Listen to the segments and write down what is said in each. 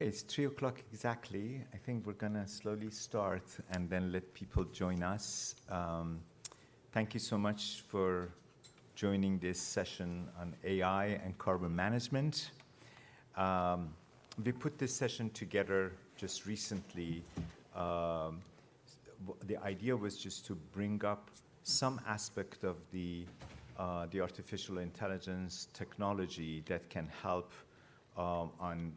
It's 3 o'clock exactly. I think we're going to slowly start and then let people join us. Thank you so much for joining this session on AI and carbon management. We put this session together just recently. The idea was just to bring up some aspect of the artificial intelligence technology that can help on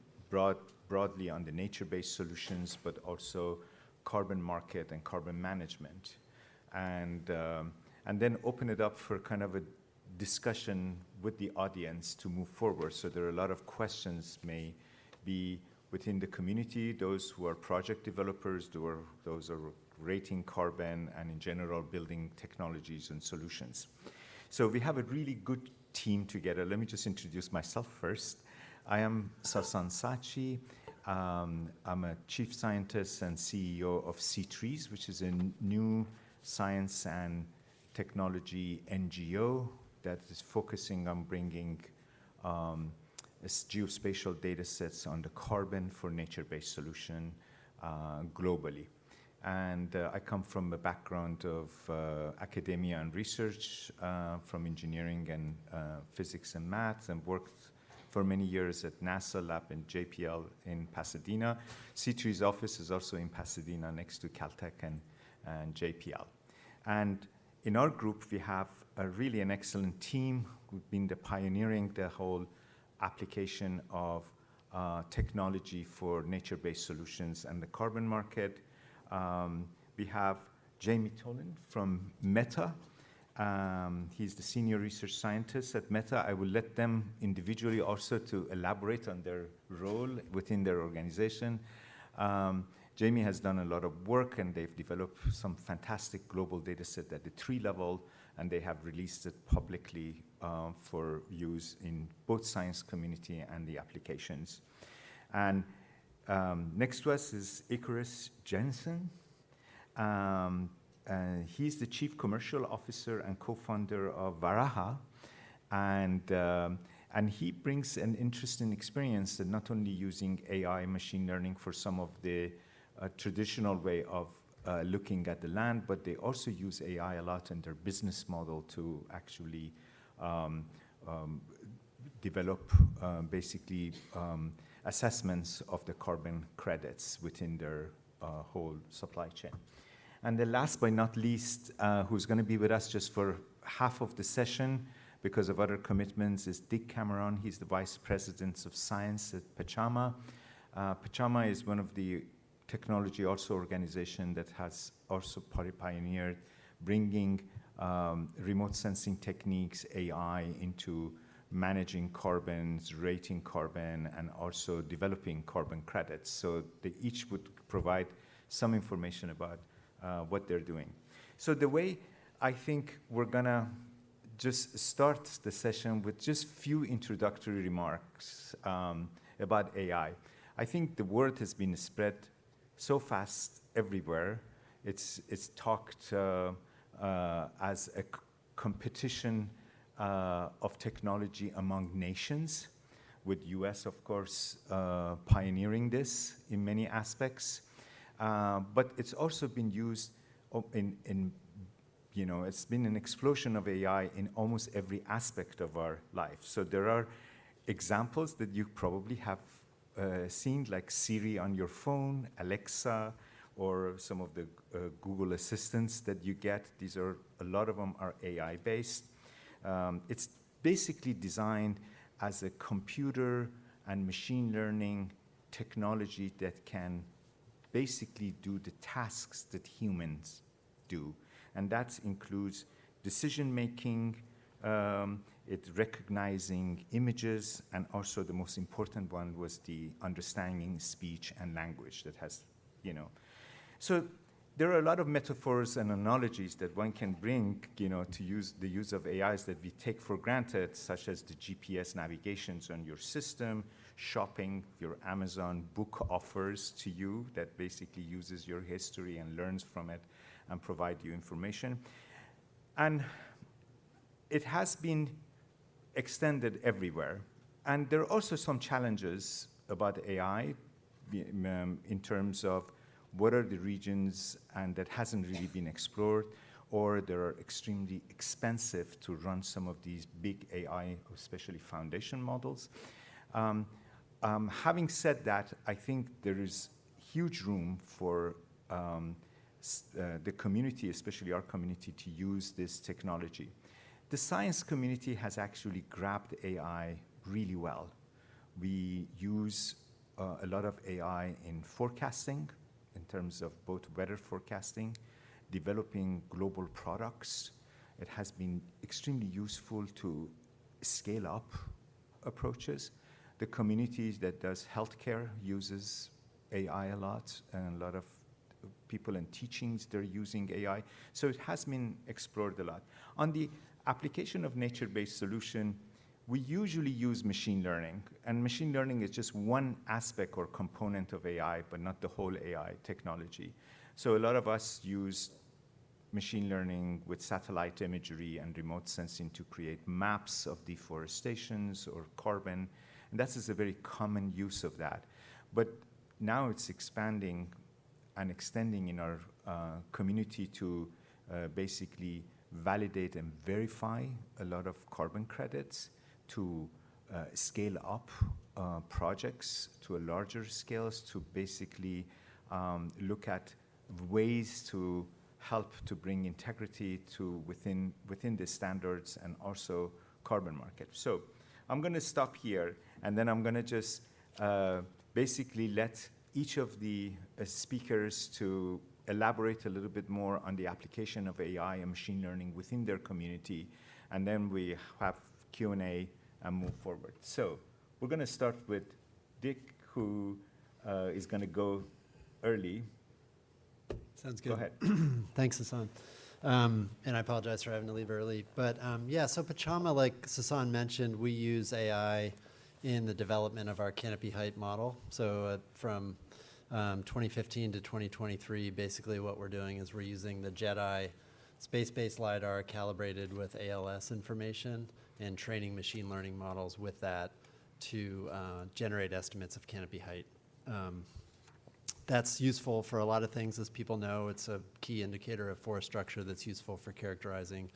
broadly on the nature-based solutions, but also carbon market and carbon management, and then open it up for kind of a discussion with the audience to move forward. So there are a lot of questions may be within the community, those who are project developers, those are rating carbon, and in general building technologies and solutions. So we have a really good team together. Let me just introduce myself first. I am Sassan Saatchi. I'm a chief scientist and CEO of CTrees, which is a new science and technology NGO that is focusing on bringing geospatial data sets on the carbon for nature-based solution globally. And I come from a background of academia and research from engineering and physics and math, and worked for many years at NASA lab in JPL in Pasadena. CTrees office is also in Pasadena next to Caltech and JPL. And in our group, we have really an excellent team who've been pioneering the whole application of technology for nature-based solutions and the carbon market. We have Jamie Tolan from Meta. He's the senior research scientist at Meta. I will let them individually also to elaborate on their role within their organization. Jamie has done a lot of work, and they've developed some fantastic global data set at the tree level, and they have released it publicly for use in both science community and the applications. And next to us is Ikarus Janzen. He's the chief commercial officer and co-founder of Varaha, and he brings an interesting experience that not only using AI machine learning for some of the traditional way of looking at the land, but they also use AI a lot in their business model to actually develop basically assessments of the carbon credits within their whole supply chain. And the last but not least, who's going to be with us just for half of the session because of other commitments, is Dick Cameron. He's the vice president of science at Pachama. Pachama is one of the technology also organization that has also pioneered bringing remote sensing techniques, AI, into managing carbons, rating carbon, and also developing carbon credits. So they each would provide some information about what they're doing. So the way I think we're gonna just start the session with just few introductory remarks about AI. I think the word has been spread so fast everywhere. It's talked as a competition of technology among nations, with US, of course, pioneering this in many aspects. But it's also been used it's been an explosion of AI in almost every aspect of our life. So there are examples that you probably have seen, like Siri on your phone, Alexa, or some of the Google assistants that you get. A lot of them are AI-based. It's basically designed as a computer and machine learning technology that can basically do the tasks that humans do. And that includes decision-making, it recognizing images, and also the most important one was the understanding speech and language that has, So there are a lot of metaphors and analogies that one can bring, to use the use of AIs that we take for granted, such as the GPS navigations on your system, shopping, your Amazon book offers to you that basically uses your history and learns from it and provide you information. And it has been extended everywhere. And there are also some challenges about AI in terms of what are the regions and that hasn't really been explored, or they're extremely expensive to run some of these big AI, especially foundation models. Having said that, I think there is huge room for the community, especially our community, to use this technology. The science community has actually grabbed AI really well. We use a lot of AI in forecasting, in terms of both weather forecasting, developing global products. It has been extremely useful to scale up approaches. The community that does healthcare uses AI a lot, and a lot of people in teachings, they're using AI. So it has been explored a lot. On the application of nature-based solution, we usually use machine learning, and machine learning is just one aspect or component of AI, but not the whole AI technology. So a lot of us use machine learning with satellite imagery and remote sensing to create maps of deforestations or carbon, and that is a very common use of that. But now it's expanding and extending in our community to basically validate and verify a lot of carbon credits, to scale up projects to a larger scales, to basically look at ways to help to bring integrity to within the standards and also carbon market. So I'm going to stop here, and then I'm going to just basically let each of the speakers to elaborate a little bit more on the application of AI and machine learning within their community, and then we have Q&A and move forward. So we're going to start with Dick, who is going to go early. Sounds good. Go ahead. Thanks, Sassan. And I apologize for having to leave early. But yeah, so Pachama, like Sassan mentioned, we use AI in the development of our canopy height model. So from 2015 to 2023, basically what we're doing is we're using the JEDI space-based LiDAR calibrated with ALS information and training machine learning models with that to generate estimates of canopy height. That's useful for a lot of things, as people know. It's a key indicator of forest structure that's useful for characterizing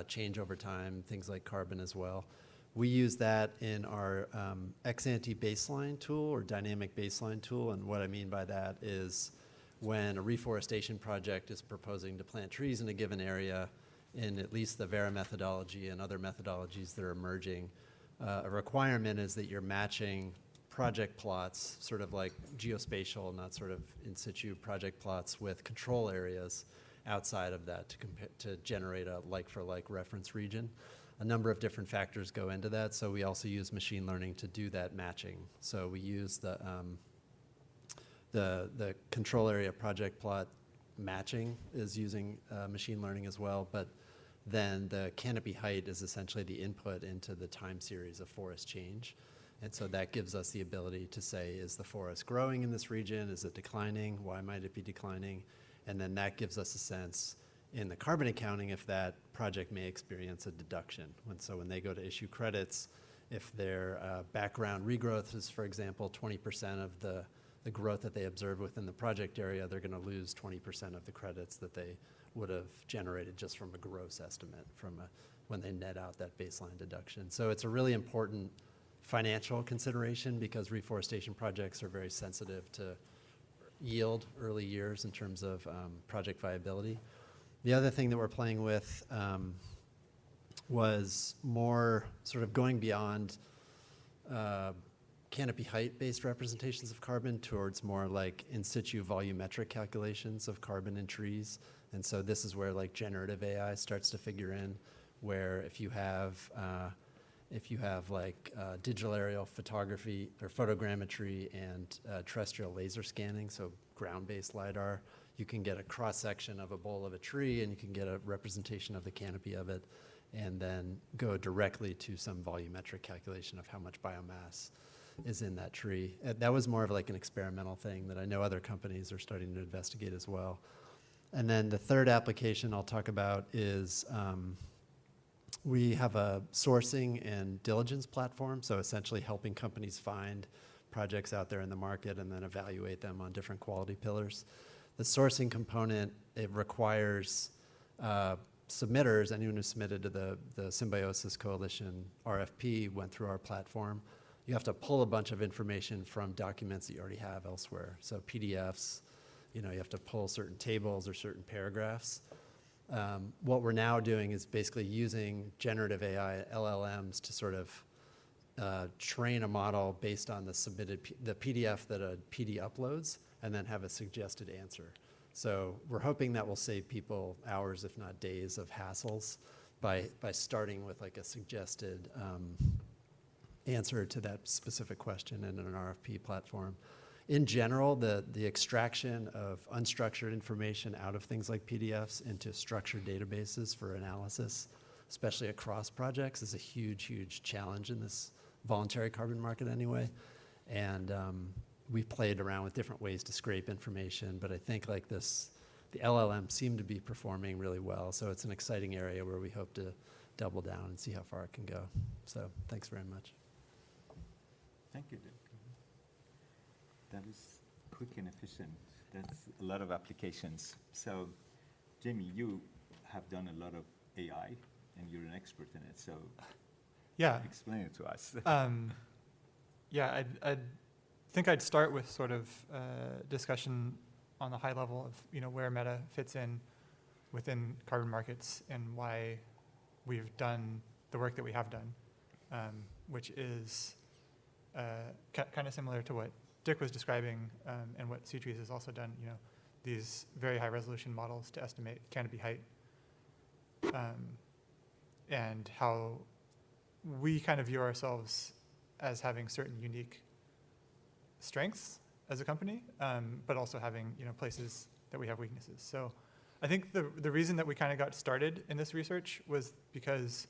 change over time, things like carbon as well. We use that in our ex-ante baseline tool or dynamic baseline tool, and what I mean by that is when a reforestation project is proposing to plant trees in a given area, in at least the Varaha methodology and other methodologies that are emerging, a requirement is that you're matching project plots, sort of like geospatial, not sort of in situ project plots, with control areas outside of that to generate a like-for-like reference region. A number of different factors go into that, so we also use machine learning to do that matching. So we use the control area project plot matching is using machine learning as well, but then the canopy height is essentially the input into the time series of forest change. And so that gives us the ability to say, is the forest growing in this region? Is it declining? Why might it be declining? And then that gives us a sense in the carbon accounting if that project may experience a deduction. And so when they go to issue credits, if their background regrowth is, for example, 20% of the growth that they observe within the project area, they're going to lose 20% of the credits that they would have generated just from a gross estimate when they net out that baseline deduction. So it's a really important financial consideration because reforestation projects are very sensitive to yield early years in terms of project viability. The other thing that we're playing with was more sort of going beyond canopy height-based representations of carbon towards more like in situ volumetric calculations of carbon in trees. And so this is where like generative AI starts to figure in, where if you have like digital aerial photography or photogrammetry and terrestrial laser scanning, so ground-based LiDAR, you can get a cross-section of a bole of a tree and you can get a representation of the canopy of it and then go directly to some volumetric calculation of how much biomass is in that tree. That was more of like an experimental thing that I know other companies are starting to investigate as well. And then the third application I'll talk about is we have a sourcing and diligence platform, so essentially helping companies find projects out there in the market and then evaluate them on different quality pillars. The sourcing component, it requires submitters, anyone who submitted to the Symbiosis Coalition RFP went through our platform. You have to pull a bunch of information from documents that you already have elsewhere. So PDFs, you have to pull certain tables or certain paragraphs. What we're now doing is basically using generative AI LLMs to sort of train a model based on the PDF that a PD uploads, and then have a suggested answer. So we're hoping that will save people hours, if not days, of hassles by starting with like a suggested answer to that specific question in an RFP platform. In general, the extraction of unstructured information out of things like PDFs into structured databases for analysis, especially across projects, is a huge, huge challenge in this voluntary carbon market anyway. And we've played around with different ways to scrape information, but I think like this, the LLM seem to be performing really well. So it's an exciting area where we hope to double down and see how far it can go. So thanks very much. Thank you, Dick. That was quick and efficient. That's a lot of applications. So, Jamie, you have done a lot of AI, and you're an expert in it. So, yeah, explain it to us. Yeah, I think I'd start with sort of discussion on the high level of where Meta fits in within carbon markets and why we've done the work that we have done, which is kind of similar to what Dick was describing and what CTrees has also done. These very high resolution models to estimate canopy height, and how we kind of view ourselves as having certain unique strengths as a company, but also having places that we have weaknesses. So I think the reason that we kind of got started in this research was because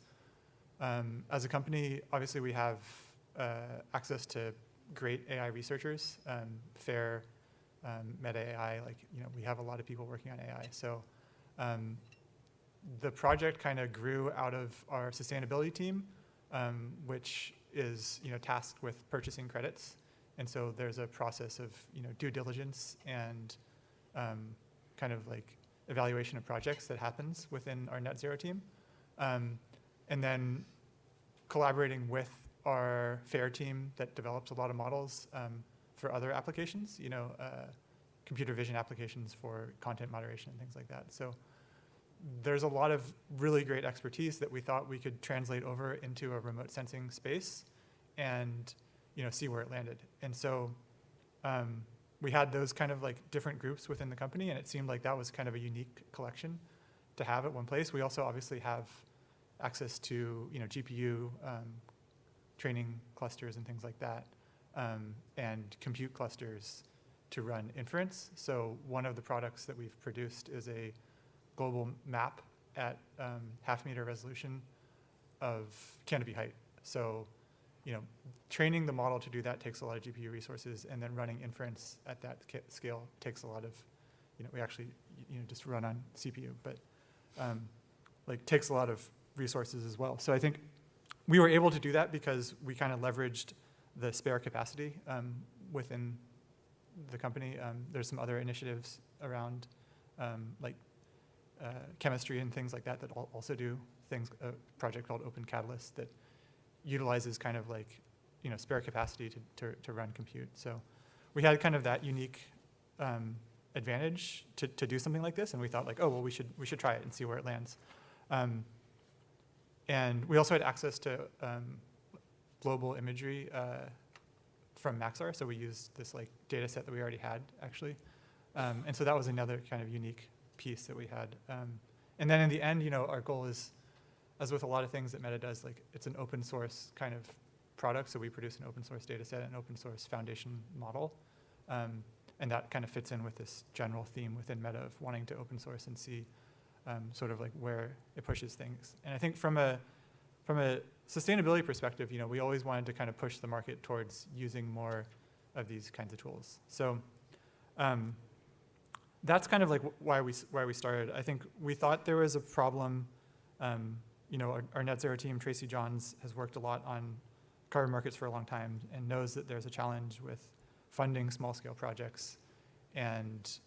as a company, obviously we have access to great AI researchers, FAIR, Meta AI, we have a lot of people working on AI. So the project kind of grew out of our sustainability team, which is tasked with purchasing credits. And so there's a process of due diligence and kind of like evaluation of projects that happens within our net zero team. And then collaborating with our FAIR team that develops a lot of models for other applications, computer vision applications for content moderation and things like that. So there's a lot of really great expertise that we thought we could translate over into a remote sensing space and see where it landed. And so we had those kind of like different groups within the company, and it seemed like that was kind of a unique collection to have at one place. We also obviously have access to GPU training clusters and things like that, and compute clusters to run inference. So one of the products that we've produced is a global map at half-meter resolution of canopy height. So training the model to do that takes a lot of GPU resources, and then running inference at that scale takes a lot of, we actually just run on CPU, but takes a lot of resources as well. So I think we were able to do that because we kind of leveraged the spare capacity within the company. There's some other initiatives around chemistry and things like that that also do things, a project called Open Catalyst that utilizes kind of spare capacity to run compute. So we had kind of that unique advantage to do something like this, and we thought oh, well, we should try it and see where it lands. And we also had access to global imagery from Maxar, so we used this data set that we already had, actually. And so that was another kind of unique piece that we had. And then in the end, our goal is, as with a lot of things that Meta does, it's an open source kind of product, so we produce an open source data set, an open source foundation model. And that kind of fits in with this general theme within Meta of wanting to open source and see sort of where it pushes things. And I think from a sustainability perspective, we always wanted to kind of push the market towards using more of these kinds of tools. So that's kind of why we started. I think we thought there was a problem. Our net zero team, Tracy Johns, has worked a lot on carbon markets for a long time and knows that there's a challenge with funding small-scale projects and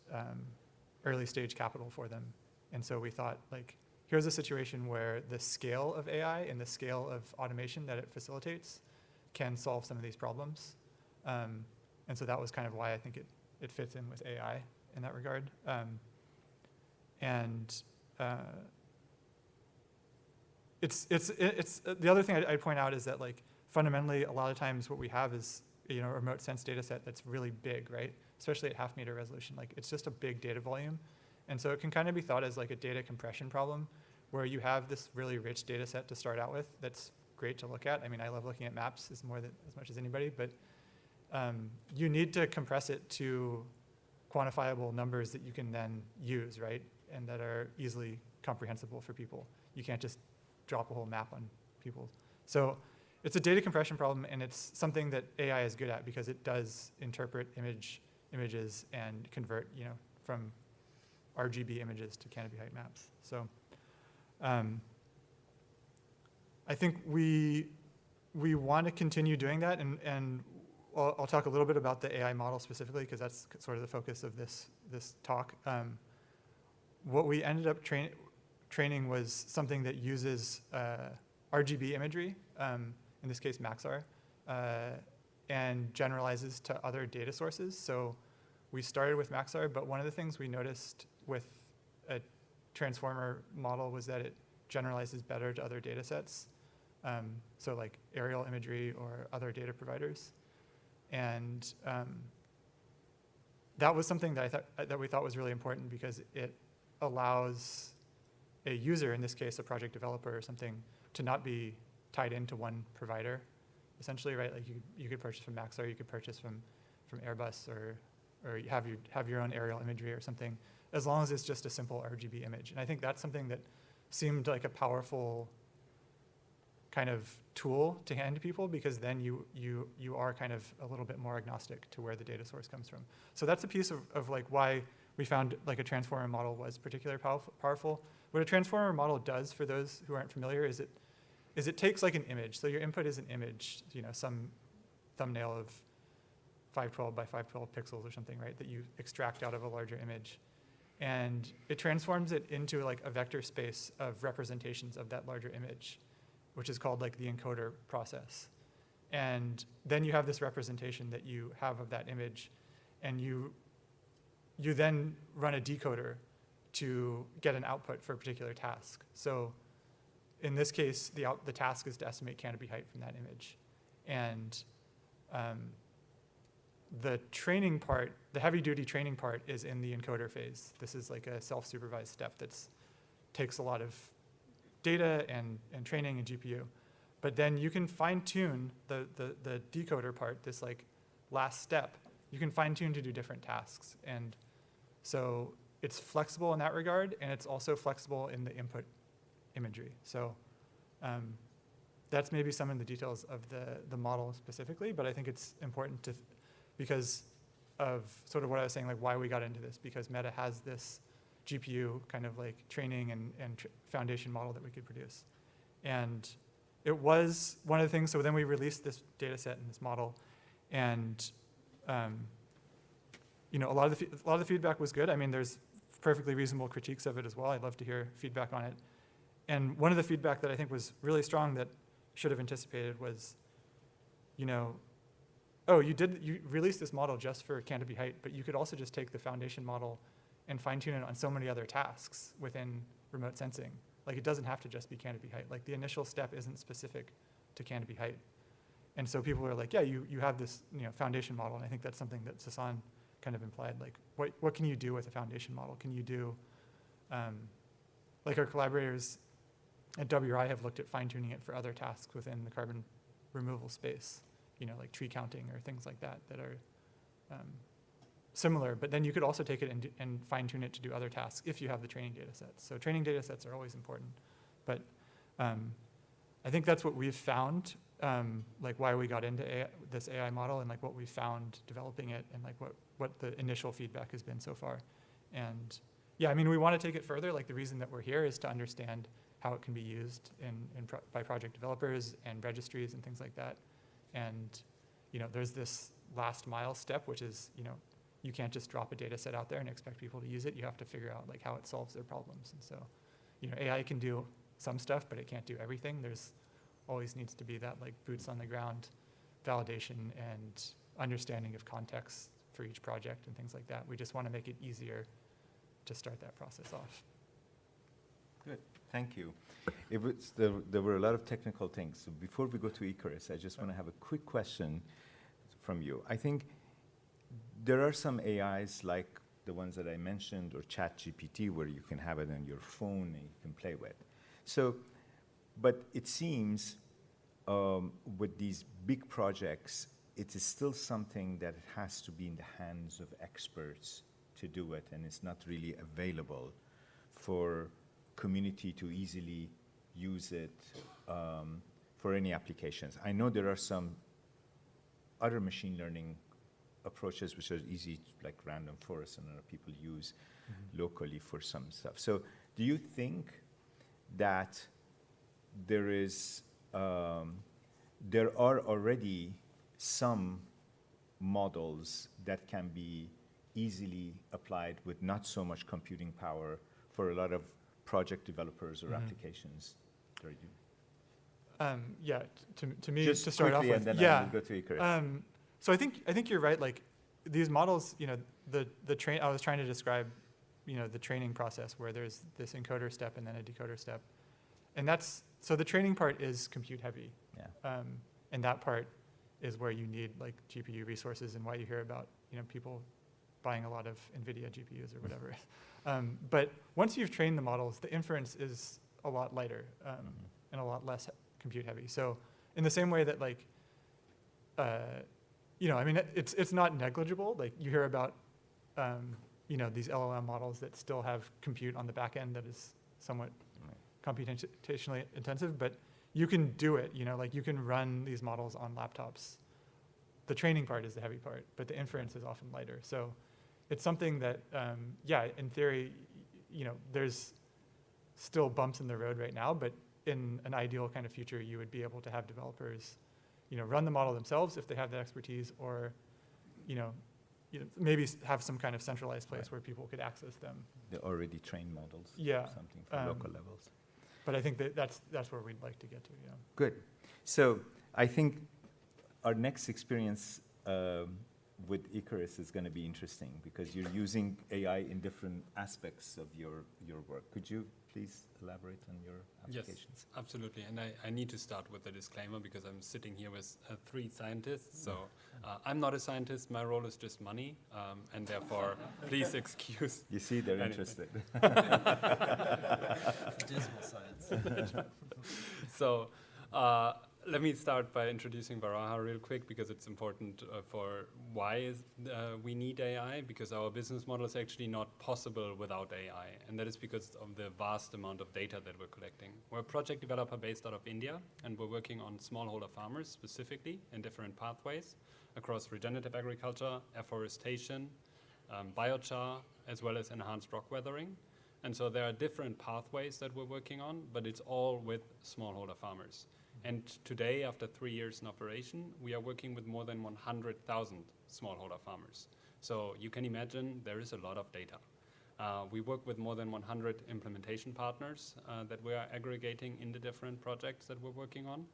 early stage capital for them. And so we thought, like, here's a situation where the scale of AI and the scale of automation that it facilitates can solve some of these problems. And so that was kind of why I think it fits in with AI in that regard. It's the other thing I'd point out is that, like, fundamentally a lot of times what we have is, you know, a remote sense data set that's really big, right? Especially at half-meter resolution. Like, it's just a big data volume. And so it can kind of be thought as like a data compression problem where you have this really rich data set to start out with that's great to look at. I mean, I love looking at maps as much as anybody, but you need to compress it to quantifiable numbers that you can then use, right? And that are easily comprehensible for people. You can't just drop a whole map on people. So it's a data compression problem, and it's something that AI is good at because it does interpret images and convert, you know, from RGB images to canopy height maps. So I think we want to continue doing that, and I'll talk a little bit about the AI model specifically because that's sort of the focus of this talk. What we ended up training was something that uses RGB imagery, in this case Maxar, and generalizes to other data sources. So we started with Maxar, but one of the things we noticed with a transformer model was that it generalizes better to other data sets. So like aerial imagery or other data providers. And that was something that we thought was really important because it allows a user, in this case a project developer or something, to not be tied into one provider, essentially, right? Like you could purchase from Maxar, you could purchase from Airbus, or you have your own aerial imagery or something, as long as it's just a simple RGB image. And I think that's something that seemed like a powerful kind of tool to hand to people, because then you are kind of a little bit more agnostic to where the data source comes from. So that's a piece of like why we found like a transformer model was particularly powerful. What a transformer model does, for those who aren't familiar, is it takes like an image. So your input is an image, you know, some thumbnail of 512 by 512 pixels or something, right, that you extract out of a larger image. And it transforms it into like a vector space of representations of that larger image, which is called like the encoder process. And then you have this representation that you have of that image, and you then run a decoder to get an output for a particular task. So in this case, the task is to estimate canopy height from that image. And the training part, the heavy duty training part, is in the encoder phase. This is like a self-supervised step that takes a lot of data and training and GPU. But then you can fine tune the decoder part, this like last step, you can fine tune to do different tasks. And so it's flexible in that regard, and it's also flexible in the input imagery. So that's maybe some of the details of the model specifically, but I think it's important because of sort of what I was saying, like why we got into this, because Meta has this GPU kind of like training and foundation model that we could produce. And it was one of the things, so then we released this data set and this model, and you know, a lot of the feedback was good. I mean, there's perfectly reasonable critiques of it as well. I'd love to hear feedback on it. And one of the feedback that I think was really strong that should have anticipated was, you know, oh, you released this model just for canopy height, but you could also just take the foundation model and fine tune it on so many other tasks within remote sensing. Like, it doesn't have to just be canopy height. Like, the initial step isn't specific to canopy height. And so people were like, yeah, you have this, you know, foundation model. And I think that's something that Sassan kind of implied. Like, what can you do with a foundation model? Can you do, like our collaborators at WRI have looked at fine tuning it for other tasks within the carbon removal space, you know, like tree counting or things like that are similar. But then you could also take it and fine tune it to do other tasks if you have the training data sets. So training data sets are always important. But I think that's what we've found, like why we got into this AI model, and like what we found developing it, and like what the initial feedback has been so far. And yeah, I mean, we want to take it further. Like, the reason that we're here is to understand how it can be used by project developers and registries and things like that. And, there's this last mile step, which is, you can't just drop a data set out there and expect people to use it. You have to figure out like how it solves their problems. And so, AI can do some stuff, but it can't do everything. There's always needs to be that like boots on the ground validation and understanding of context for each project and things like that. We just want to make it easier to start that process off. Good, thank you. There were a lot of technical things. So before we go to Ikarus, I just want to have a quick question from you. I think there are some AIs like the ones that I mentioned, or ChatGPT, where you can have it on your phone and you can play with. So, but it seems with these big projects, it is still something that has to be in the hands of experts to do it, and it's not really available for community to easily use it for any applications. I know there are some other machine learning approaches which are easy, like random forest, and other people use locally for some stuff. So do you think that there are already some models that can be easily applied with not so much computing power for a lot of project developers or applications? Yeah, to me, Just to start off quickly, with, and then I will go to Ikarus. So I think you're right. Like these models, I was trying to describe, the training process where there's this encoder step and then a decoder step, and so the training part is compute heavy, and that part is where you need like GPU resources, and why you hear about people buying a lot of NVIDIA GPUs or whatever. But once you've trained the models, the inference is a lot lighter and a lot less compute heavy. So in the same way that like, it's not negligible. Like you hear about, these LLM models that still have compute on the back end that is somewhat computationally intensive, but you can do it. Like you can run these models on laptops. The training part is the heavy part, but the inference is often lighter. So it's something that, in theory, there's still bumps in the road right now, but in an ideal kind of future, you would be able to have developers, run the model themselves if they have the expertise, or, maybe have some kind of centralized place where people could access them. The already trained models. Yeah. Something for local levels. But I think that's where we'd like to get to. Yeah. Good. So I think our next experience with Ikarus is going to be interesting, because you're using AI in different aspects of your work. Could you please elaborate on your applications? Yes, absolutely. And I need to start with a disclaimer, because I'm sitting here with 3 scientists. So I'm not a scientist. My role is just money. And therefore, please excuse. You see, they're interested. Dismal science. So let me start by introducing Varaha real quick, because it's important for why we need AI, because our business model is actually not possible without AI. And that is because of the vast amount of data that we're collecting. We're a project developer based out of India, and we're working on smallholder farmers specifically in different pathways across regenerative agriculture, afforestation, biochar, as well as enhanced rock weathering. And so there are different pathways that we're working on, but it's all with smallholder farmers. And today, after 3 years in operation, we are working with more than 100,000 smallholder farmers. So you can imagine there is a lot of data. We work with more than 100 implementation partners that we are aggregating in the different projects that we're working on.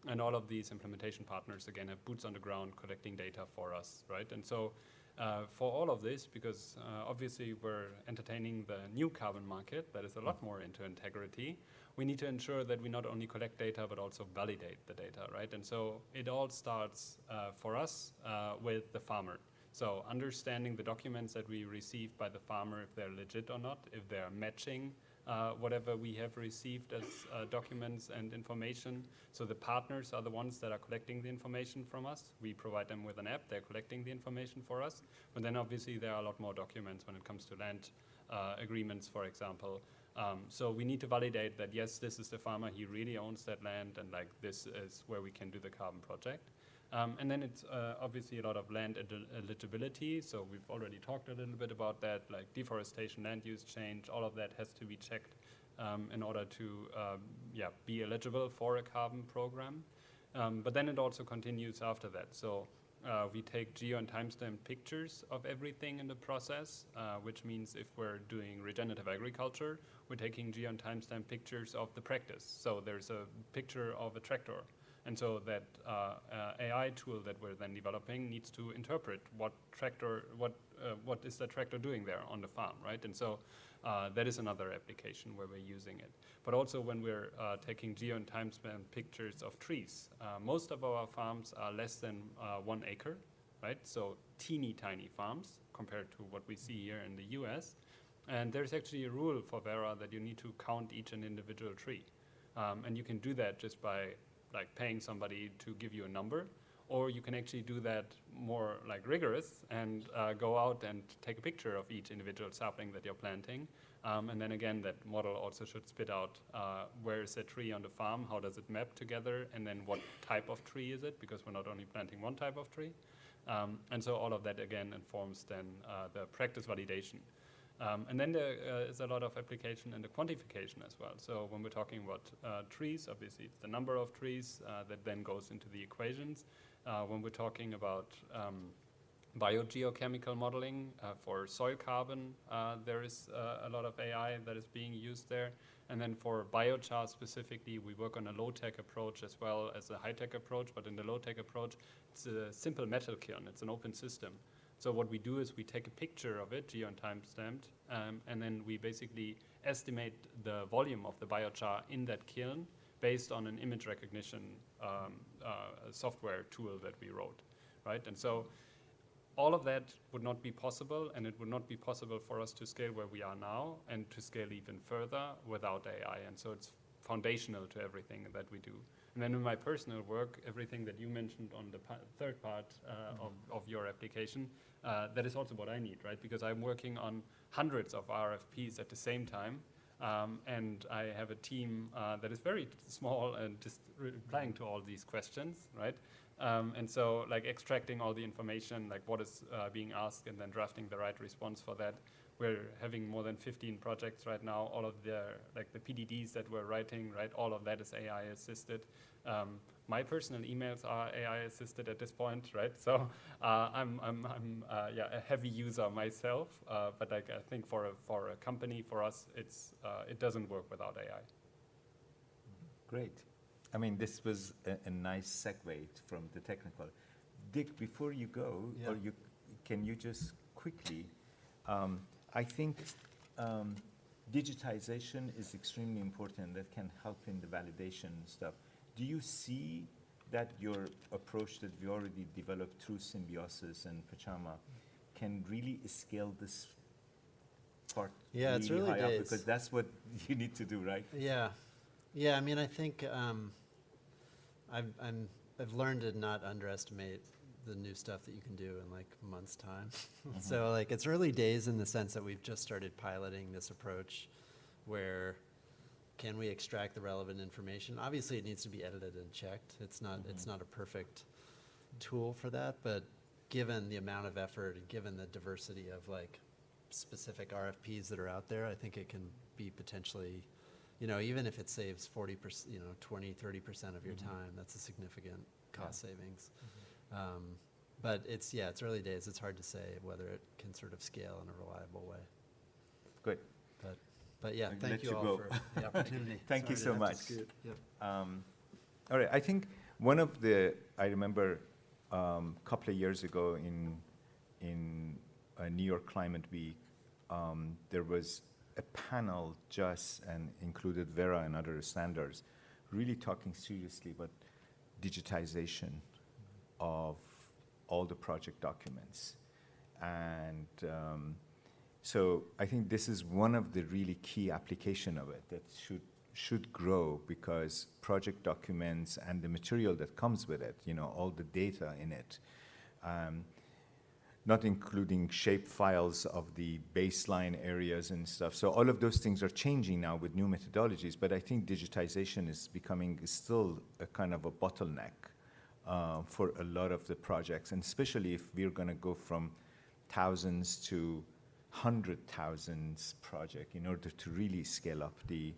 And all of these implementation partners, again, have boots on the ground collecting data for us, right? And so for all of this, because obviously we're entertaining the new carbon market that is a lot more into integrity, we need to ensure that we not only collect data, but also validate the data, right? And so it all starts for us with the farmer. So understanding the documents that we receive by the farmer, if they're legit or not, if they're matching whatever we have received as documents and information. So the partners are the ones that are collecting the information from us. We provide them with an app, they're collecting the information for us. But then obviously there are a lot more documents when it comes to land agreements, for example. So we need to validate that, yes, this is the farmer, he really owns that land, and like this is where we can do the carbon project. And then it's obviously a lot of land eligibility. So we've already talked a little bit about that, like deforestation, land use change, all of that has to be checked in order to be eligible for a carbon program. But then it also continues after that. So we take geo and timestamp pictures of everything in the process, which means if we're doing regenerative agriculture, we're taking geo and timestamp pictures of the practice. So there's a picture of a tractor. And so that AI tool that we're then developing needs to interpret what is the tractor doing there on the farm, right? And so that is another application where we're using it. But also when we're taking geo and timestamp pictures of trees, most of our farms are less than 1 acre, right? So teeny tiny farms compared to what we see here in the US. And there's actually a rule for Varaha that you need to count each and individual tree. And you can do that just by paying somebody to give you a number, or you can actually do that more rigorous and go out and take a picture of each individual sapling that you're planting. And then again, that model also should spit out where is that tree on the farm, how does it map together, and then what type of tree is it, because we're not only planting one type of tree. And so all of that again informs then the practice validation. And then there is a lot of application in the quantification as well. So when we're talking about trees, obviously it's the number of trees that then goes into the equations. When we're talking about biogeochemical modeling for soil carbon, there is a lot of AI that is being used there. And then for biochar specifically, we work on a low-tech approach as well as a high-tech approach. But in the low-tech approach, it's a simple metal kiln. It's an open system. So what we do is we take a picture of it, geo and time-stamped, and then we basically estimate the volume of the biochar in that kiln based on an image recognition software tool that we wrote, right? And so all of that would not be possible, and it would not be possible for us to scale where we are now and to scale even further without AI. And so it's foundational to everything that we do. And then in my personal work, everything that you mentioned on the third part of your application, that is also what I need, right? Because I'm working on hundreds of RFPs at the same time, and I have a team that is very small and just replying to all these questions, right? And so extracting all the information, what is being asked, and then drafting the right response for that. We're having more than 15 projects right now. All of the PDDs that we're writing, right? All of that is AI assisted. My personal emails are AI assisted at this point, right? So I'm a heavy user myself, but I think for a company, for us, it doesn't work without AI. Great. I mean, this was a nice segue from the technical. Dick, before you go, Yeah. Can you just quickly, I think digitization is extremely important. That can help in the validation stuff. Do you see that your approach that we already developed through Symbiosis and Pachama can really scale this part Yeah, it's early high up? days. Because that's what you need to do, right? Yeah. I mean, I think I've learned to not underestimate the new stuff that you can do in a month's time. So it's early days in the sense that we've just started piloting this approach where can we extract the relevant information? Obviously it needs to be edited and checked. It's not a perfect tool for that, but given the amount of effort and given the diversity of specific RFPs that are out there, I think it can be potentially, even if it saves 40%, 20, 30% of your time, that's a significant cost savings. But it's early days. It's hard to say whether it can sort of scale in a reliable way. Good. But yeah, I'll thank let you you all go. for the opportunity. Thank you Sorry so to have to much. scoot. Yep. All right, I think one of I remember a couple of years ago in New York Climate Week, there was a panel and included Vera and other standards, really talking seriously about digitization of all the project documents. And so I think this is one of the really key application of it that should grow, because project documents and the material that comes with it, all the data in it, not including shape files of the baseline areas and stuff. So all of those things are changing now with new methodologies, but I think digitization is becoming still a kind of a bottleneck for a lot of the projects, and especially if we're going to go from thousands to 100,000s project in order to really scale up the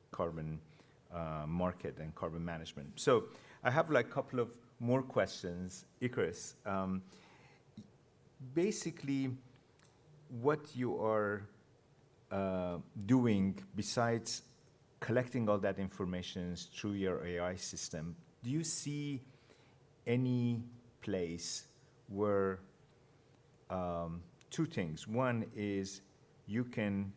carbon market and carbon management. So I have like a couple of more questions. Ikarus, basically what you are doing besides collecting all that information through your AI system, do you see any place where two things. One is you can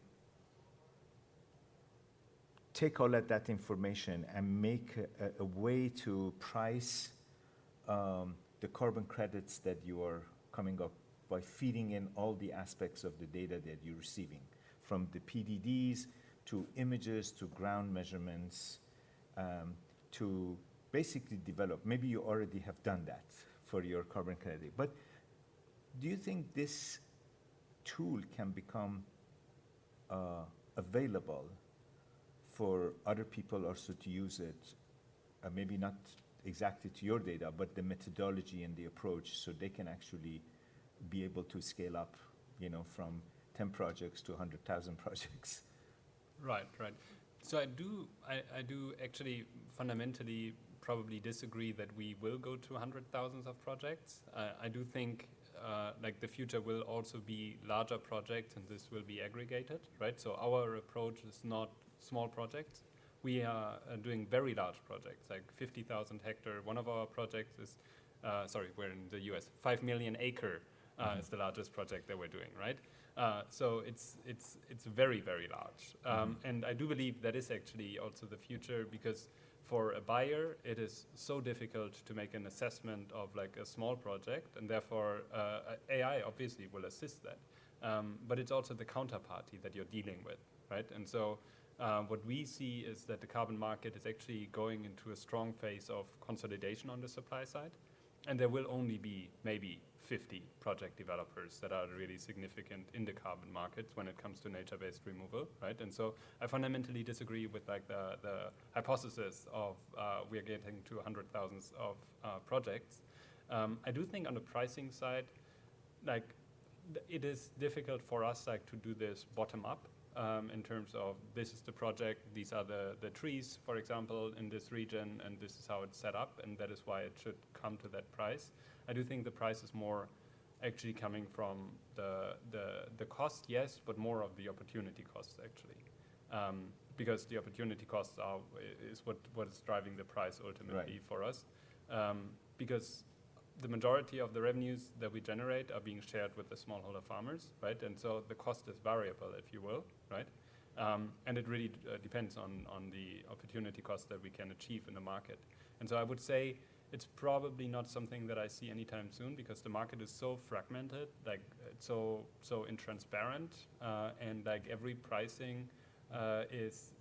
take all of that information and make a way to price the carbon credits that you are coming up by feeding in all the aspects of the data that you're receiving, from the PDDs to images to ground measurements, to basically develop. Maybe you already have done that for your carbon credit, but do you think this tool can become available for other people also to use it, maybe not exactly to your data, but the methodology and the approach, so they can actually be able to scale up, you know, from 10 projects to 100,000 projects? Right. So I do actually fundamentally probably disagree that we will go to 100,000 of projects. I do think like the future will also be larger projects, and this will be aggregated, right? So our approach is not small projects. We are doing very large projects, like 50,000 hectare. One of our projects is, we're in the US, 5 million acre is the largest project that we're doing, right? So it's very, very large. And I do believe that is actually also the future, because for a buyer, it is so difficult to make an assessment of like a small project, and therefore AI obviously will assist that. But it's also the counterparty that you're dealing with, right? And so what we see is that the carbon market is actually going into a strong phase of consolidation on the supply side, and there will only be maybe 50 project developers that are really significant in the carbon markets when it comes to nature-based removal, right? And so I fundamentally disagree with like the hypothesis of we are getting to 100,000 of projects. I do think on the pricing side, like it is difficult for us like to do this bottom up in terms of this is the project, these are the trees, for example, in this region, and this is how it's set up, and that is why it should come to that price. I do think the price is more actually coming from the cost, yes, but more of the opportunity costs actually, because the opportunity costs is what is driving the price ultimately for us, because the majority of the revenues that we generate are being shared with the smallholder farmers, right? And so the cost is variable, if you will, right? And it really depends on the opportunity cost that we can achieve in the market. And so I would say it's probably not something that I see anytime soon, because the market is so fragmented, like it's so intransparent, and like every pricing is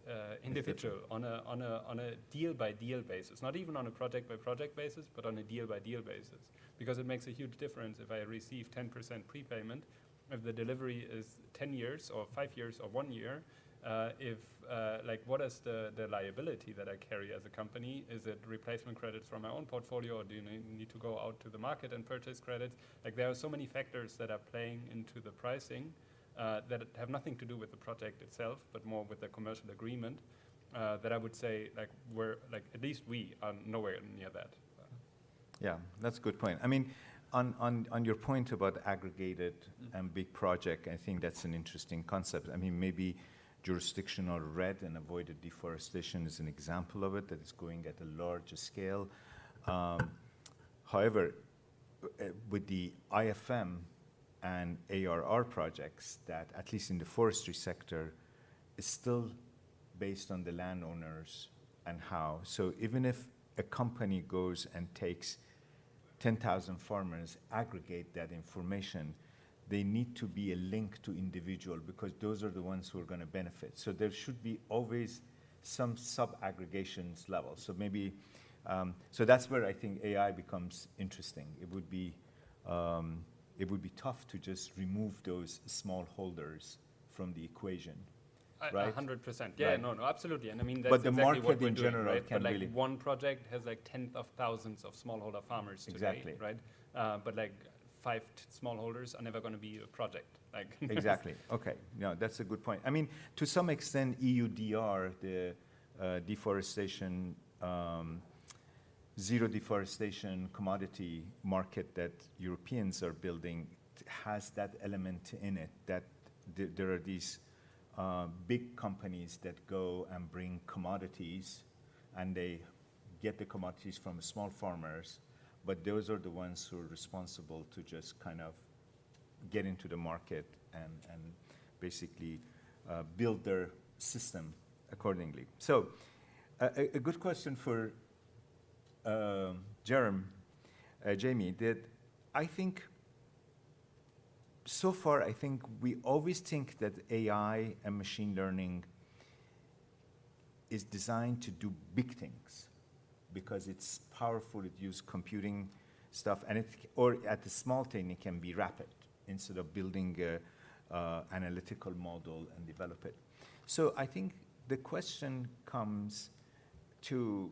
individual on a deal by deal basis, not even on a project by project basis, but on a deal by deal basis, because it makes a huge difference if I receive 10% prepayment, if the delivery is 10 years or 5 years or 1 year. Like what is the liability that I carry as a company? Is it replacement credits from my own portfolio, or do you need to go out to the market and purchase credits? Like there are so many factors that are playing into the pricing that have nothing to do with the project itself, but more with the commercial agreement, that I would say like we're like, at least we are nowhere near that. Yeah, that's a good point. I mean, on your point about aggregated and big project, I think that's an interesting concept. I mean, maybe jurisdictional RED and avoided deforestation is an example of it, that is going at a larger scale. However, with the IFM and ARR projects, that at least in the forestry sector is still based on the landowners and how. So even if a company goes and takes 10,000 farmers, aggregate that information, they need to be a link to individual, because those are the ones who are going to benefit. So there should be always some sub-aggregations level. So maybe, so that's where I think AI becomes interesting. It would be tough to just remove those small holders from the equation, right? 100%. Yeah, Right. No, absolutely. And I mean, that's But the exactly market what we're in doing, general right? can But like really- one project has like tens of thousands of smallholder farmers today, Exactly. right? But like 5 smallholders are never going to be a project. Like Exactly. Okay. No, that's a good point. I mean, to some extent, EUDR, the deforestation, zero deforestation commodity market that Europeans are building has that element in it, that there are these big companies that go and bring commodities, and they get the commodities from small farmers, but those are the ones who are responsible to just kind of get into the market and basically build their system accordingly. So a good question for Jamie, that I think so far, I think we always think that AI and machine learning is designed to do big things because it's powerful, it uses computing stuff, and or at the small thing, it can be rapid instead of building an analytical model and develop it. So I think the question comes to,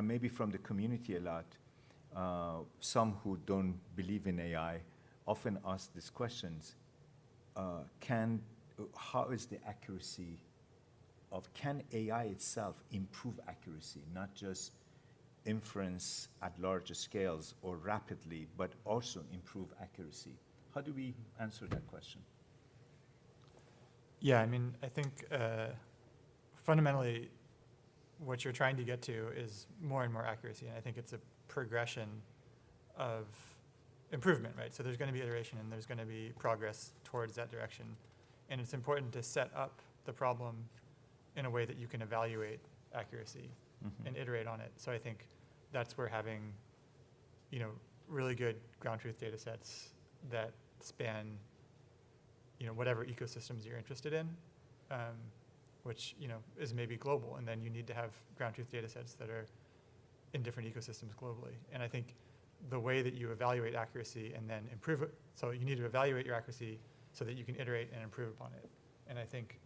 maybe from the community a lot, some who don't believe in AI often ask these questions. How is the accuracy can AI itself improve accuracy, not just inference at larger scales or rapidly, but also improve accuracy? How do we answer that question? Yeah, I mean, I think fundamentally what you're trying to get to is more and more accuracy, and I think it's a progression of improvement, right? So there's going to be iteration and there's going to be progress towards that direction, and it's important to set up the problem in a way that you can evaluate accuracy and iterate on it. So I think that's where having, really good ground truth data sets that span, whatever ecosystems you're interested in, which, is maybe global, and then you need to have ground truth data sets that are in different ecosystems globally. And I think the way that you evaluate accuracy and then improve it, so you need to evaluate your accuracy so that you can iterate and improve upon it. And I think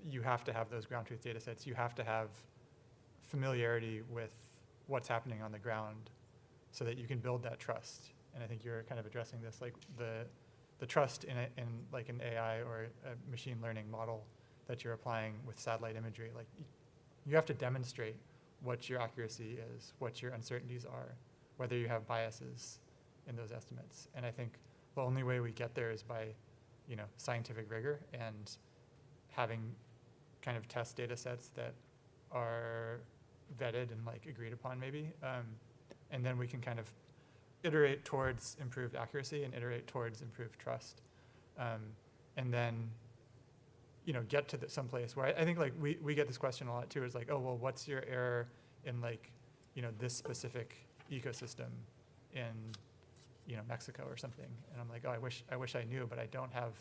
you have to have those ground truth data sets. You have to have familiarity with what's happening on the ground so that you can build that trust. And I think you're kind of addressing this, like the trust in like an AI or a machine learning model that you're applying with satellite imagery. Like you have to demonstrate what your accuracy is, what your uncertainties are, whether you have biases in those estimates. And I think the only way we get there is by, scientific rigor and having kind of test data sets that are vetted and like agreed upon maybe. And then we can kind of iterate towards improved accuracy and iterate towards improved trust. And then, get to someplace where I think like we get this question a lot too, is like, oh, well, what's your error in like, this specific ecosystem in, Mexico or something? And I'm like, oh, I wish I knew, but I don't have,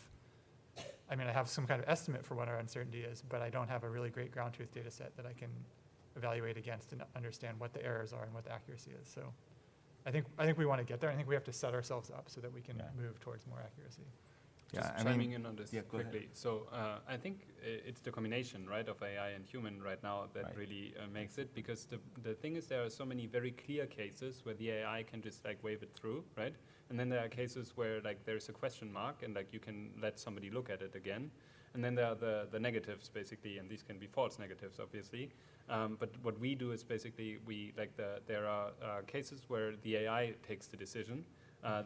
I have some kind of estimate for what our uncertainty is, but I don't have a really great ground truth data set that I can evaluate against and understand what the errors are and what the accuracy is. So I think we want to get there. I think we have to set ourselves up so that we can move towards more accuracy. Just chiming in on this quickly. So I think it's the combination, right, of AI and human right now that really makes it, because the thing is there are so many very clear cases where the AI can just like wave it through, right? And then there are cases where like there's a question mark and like you can let somebody look at it again. And then there are the negatives basically, and these can be false negatives obviously. But what we do is basically there are cases where the AI takes the decision.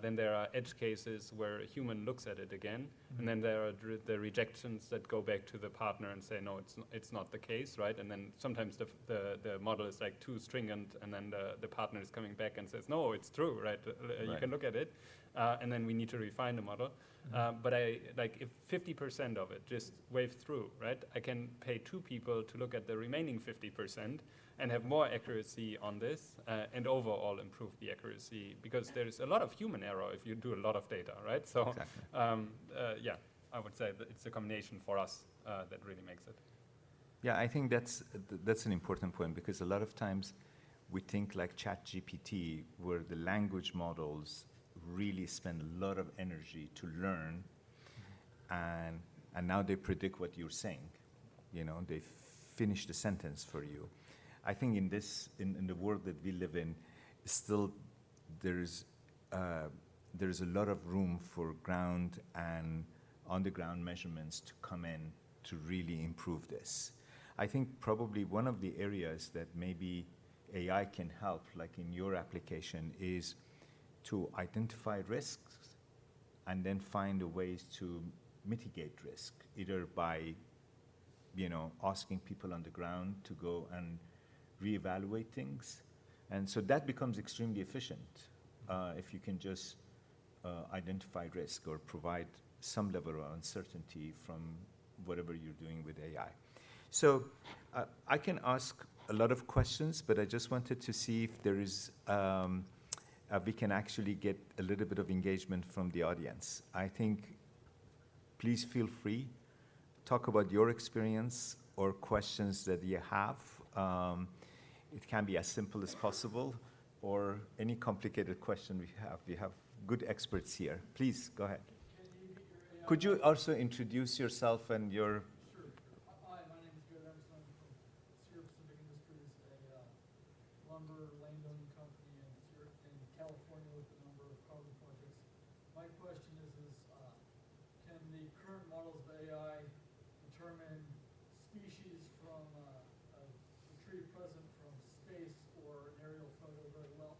Then there are edge cases where a human looks at it again, and then there are the rejections that go back to the partner and say, no, it's not the case, right? And then sometimes the model is like too stringent, and then the partner is coming back and says, no, it's true, right? You can look at it, and then we need to refine the model. But if 50% of it just waves through, right? I can pay 2 people to look at the remaining 50%. And have more accuracy on this, and overall improve the accuracy, because there's a lot of human error if you do a lot of data, right? So, I would say that it's a combination for us that really makes it. Yeah, I think that's an important point, because a lot of times we think like ChatGPT, where the language models really spend a lot of energy to learn, and now they predict what you're saying. They finish the sentence for you. I think in the world that we live in, still there's a lot of room for ground and on-the-ground measurements to come in to really improve this. I think probably one of the areas that maybe AI can help, like in your application, is to identify risks and then find a ways to mitigate risk, either by, asking people on the ground to go and reevaluate things. And so that becomes extremely efficient if you can just identify risk or provide some level of uncertainty from whatever you're doing with AI. So I can ask a lot of questions, but I just wanted to see if there is, we can actually get a little bit of engagement from the audience. I think, please feel free, talk about your experience or questions that you have. It can be as simple as possible, or any complicated question we have. We have good experts here. Please, go ahead. Could you also introduce yourself and your... Sure. Hi, my name is Garrett Emerson. I'm from Sierra Pacific Industries, a lumber landowning company in California with a number of carbon projects. My question is can the current models of AI determine species from a tree present from space or an aerial photo very well?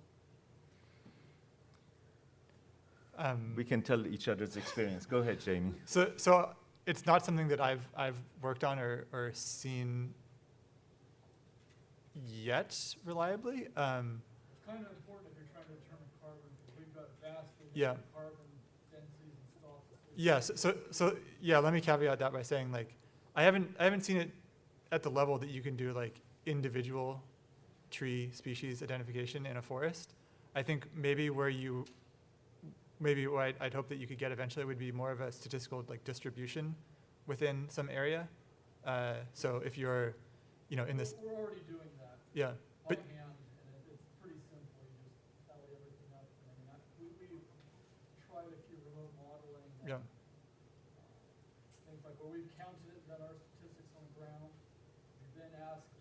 We can tell each other's experience. Go ahead, Jamie. So it's not something that I've worked on or seen yet reliably. It's kind of important if you're trying to determine carbon, because we've got vastly Yeah. different carbon densities and stocks. Yes. So yeah, let me caveat that by saying, like, I haven't seen it at the level that you can do like individual tree species identification in a forest. I think maybe what I'd hope that you could get eventually would be more of a statistical like distribution within some area. So if you're, in this, We're already doing that yeah, by but hand, and it's pretty simple. You just tally everything up. And I mean, we've tried a few remote modeling. yeah, Things like where we've counted it, done our statistics on the ground. We've then asked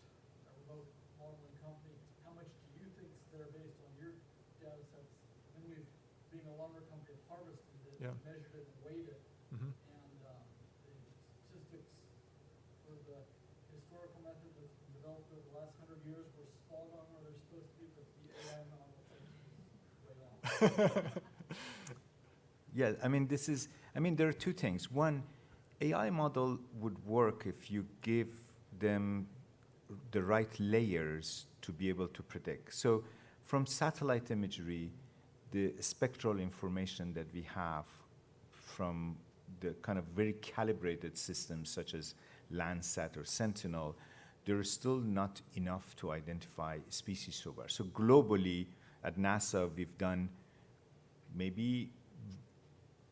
a remote modeling company, how much do you think is there based on your data sets? Then we've, being a lumber company, have harvested it, Yeah. measured it, and weighed it. mhm, And the statistics for the historical method that's been developed over the last 100 years were spot on where they're supposed to be, but the AI model thinks it's way off. Yeah, there are two things. One, AI model would work if you give them the right layers to be able to predict. So from satellite imagery, the spectral information that we have from the kind of very calibrated systems such as Landsat or Sentinel, there is still not enough to identify species so far. So globally, at NASA, we've done maybe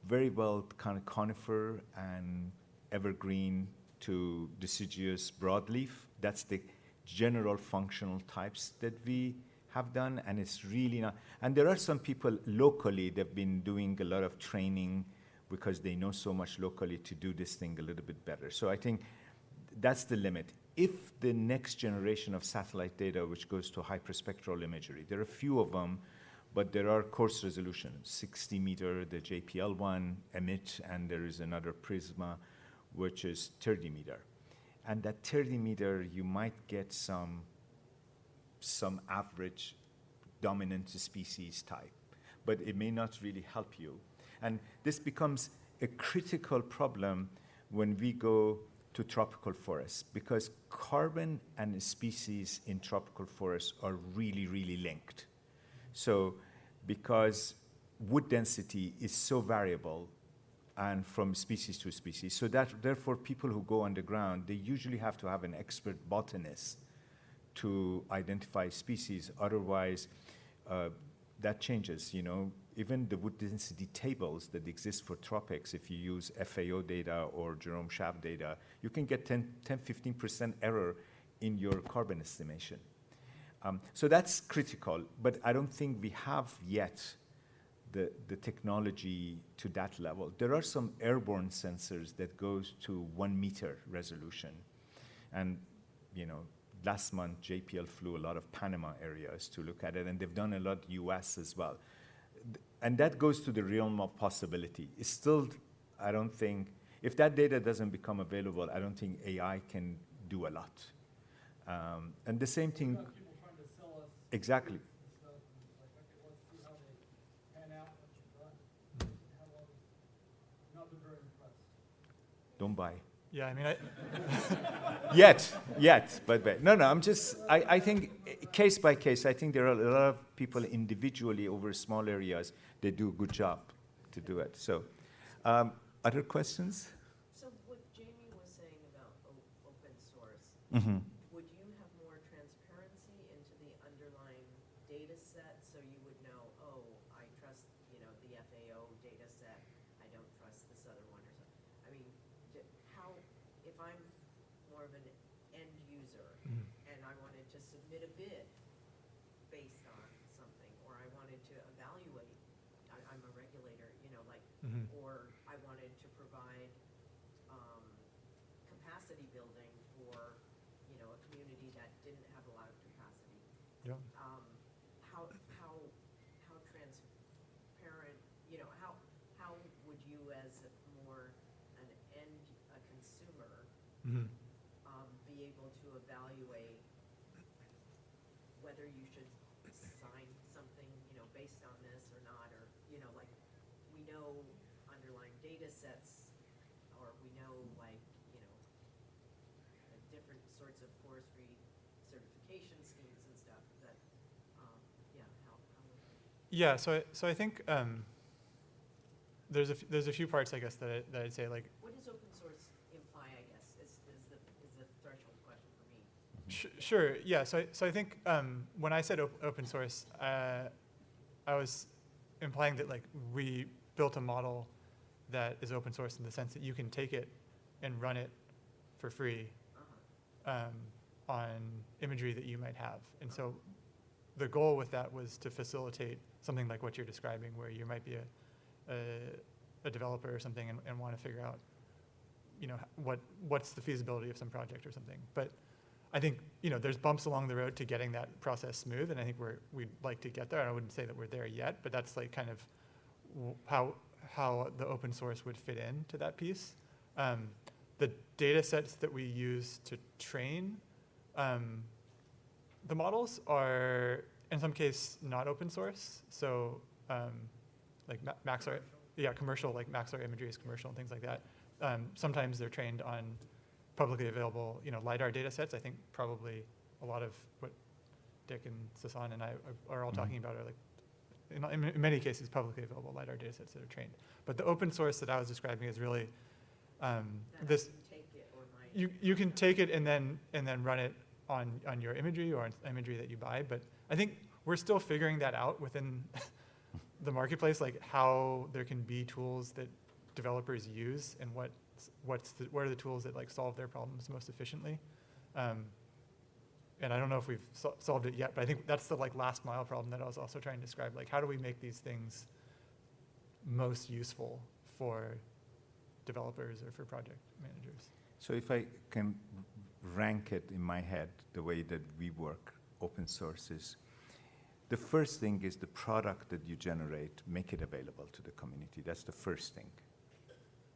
very well kind of conifer and evergreen to deciduous broadleaf. That's the general functional types that we have done, and it's really not. And there are some people locally that have been doing a lot of training because they know so much locally to do this thing a little bit better. So I think that's the limit. If the next generation of satellite data, which goes to hyperspectral imagery, there are a few of them, but there are coarse resolution, 60 meter, the JPL one, emit, and there is another Prisma, which is 30 meter. And that 30 meter, you might get some average dominant species type, but it may not really help you. And this becomes a critical problem when we go to tropical forests, because carbon and species in tropical forests are really, really linked. So because wood density is so variable and from species to species, so that therefore people who go underground, they usually have to have an expert botanist to identify species. Otherwise, that changes, Even the wood density tables that exist for tropics, if you use FAO data or Jerome Schaaf data, you can get 10-15% error in your carbon estimation. So that's critical, but I don't think we have yet the technology to that level. There are some airborne sensors that goes to 1 meter resolution. And, last month, JPL flew a lot of Panama areas to look at it, and they've done a lot US as well. And that goes to the realm of possibility. It's still, I don't think, if that data doesn't become available, I don't think AI can do a lot. And the same thing, We've got people trying to sell us exactly. and stuff, and it's like, okay, let's see how they pan out once you're done. How long? Not been very impressed. Don't buy. Yeah, I mean, Yet, but no, I think case by case, I think there are a lot of people individually over small areas, they do a good job to do it. So, other questions? So what Jamie was saying about open source, Mm-hmm. would you have more transparency into the underlying data set so you would know, oh, I trust, the FAO data set, I don't trust this other one or something? I mean, how, if I'm more of an end user and I wanted to submit a bid based on something, or I wanted to evaluate, I'm a regulator, or I wanted to provide capacity building for, a community that didn't have a lot of capacity. yeah. How transparent, how would you as more a consumer, be able to evaluate whether you should sign something, based on this or not, or, we know underlying data sets, or we know, different sorts of forestry certification schemes and stuff that, how would Yeah, so I think there's a few parts, I guess, that I'd say, like, what does open source imply, I guess, is the threshold question for me. Sure. Yeah. So I think when I said open source, I was implying that, like, we built a model that is open source in the sense that you can take it and run it for free on imagery that you might have. And so the goal with that was to facilitate something like what you're describing, where you might be a developer or something and want to figure out, what's the feasibility of some project or something. But I think, there's bumps along the road to getting that process smooth, and I think we'd like to get there. And I wouldn't say that we're there yet, but that's, like, kind of how the open source would fit into that piece. The data sets that we use to train the models are, in some case, not open source. So, like Maxar, commercial, like Maxar imagery is commercial and things like that. Sometimes they're trained on publicly available, LiDAR data sets. I think probably a lot of what Dick and Sassan and I are all talking about are, like, in many cases, publicly available LiDAR data sets that are trained. But the open source that I was describing is really this. Take it or might. You can take it and then run it on your imagery or on imagery that you buy. But I think we're still figuring that out within the marketplace, like how there can be tools that developers use and what are the tools that, like, solve their problems most efficiently. And I don't know if we've solved it yet, but I think that's the, like, last mile problem that I was also trying to describe. Like, how do we make these things most useful for developers or for project managers? So if I can rank it in my head, the way that we work, open sources, the first thing is the product that you generate, make it available to the community. That's the first thing.